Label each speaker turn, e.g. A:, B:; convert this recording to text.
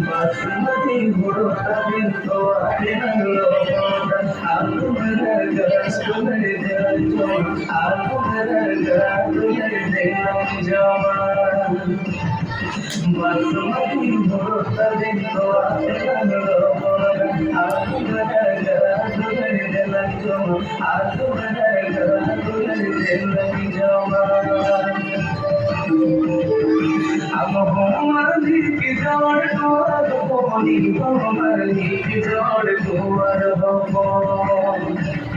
A: बासमती घोड़ा दिन तो आने लो आलू मेरा गला तुम्हें दे आलू मेरा गला तुम्हें दे बासमती घोड़ा दिन तो आने लो आलू मेरा गला तुम्हें दे आलू मेरा गला तुम्हें दे अब हमारी की जोड़ तोर बोली हमारी की जोड़ तोर हो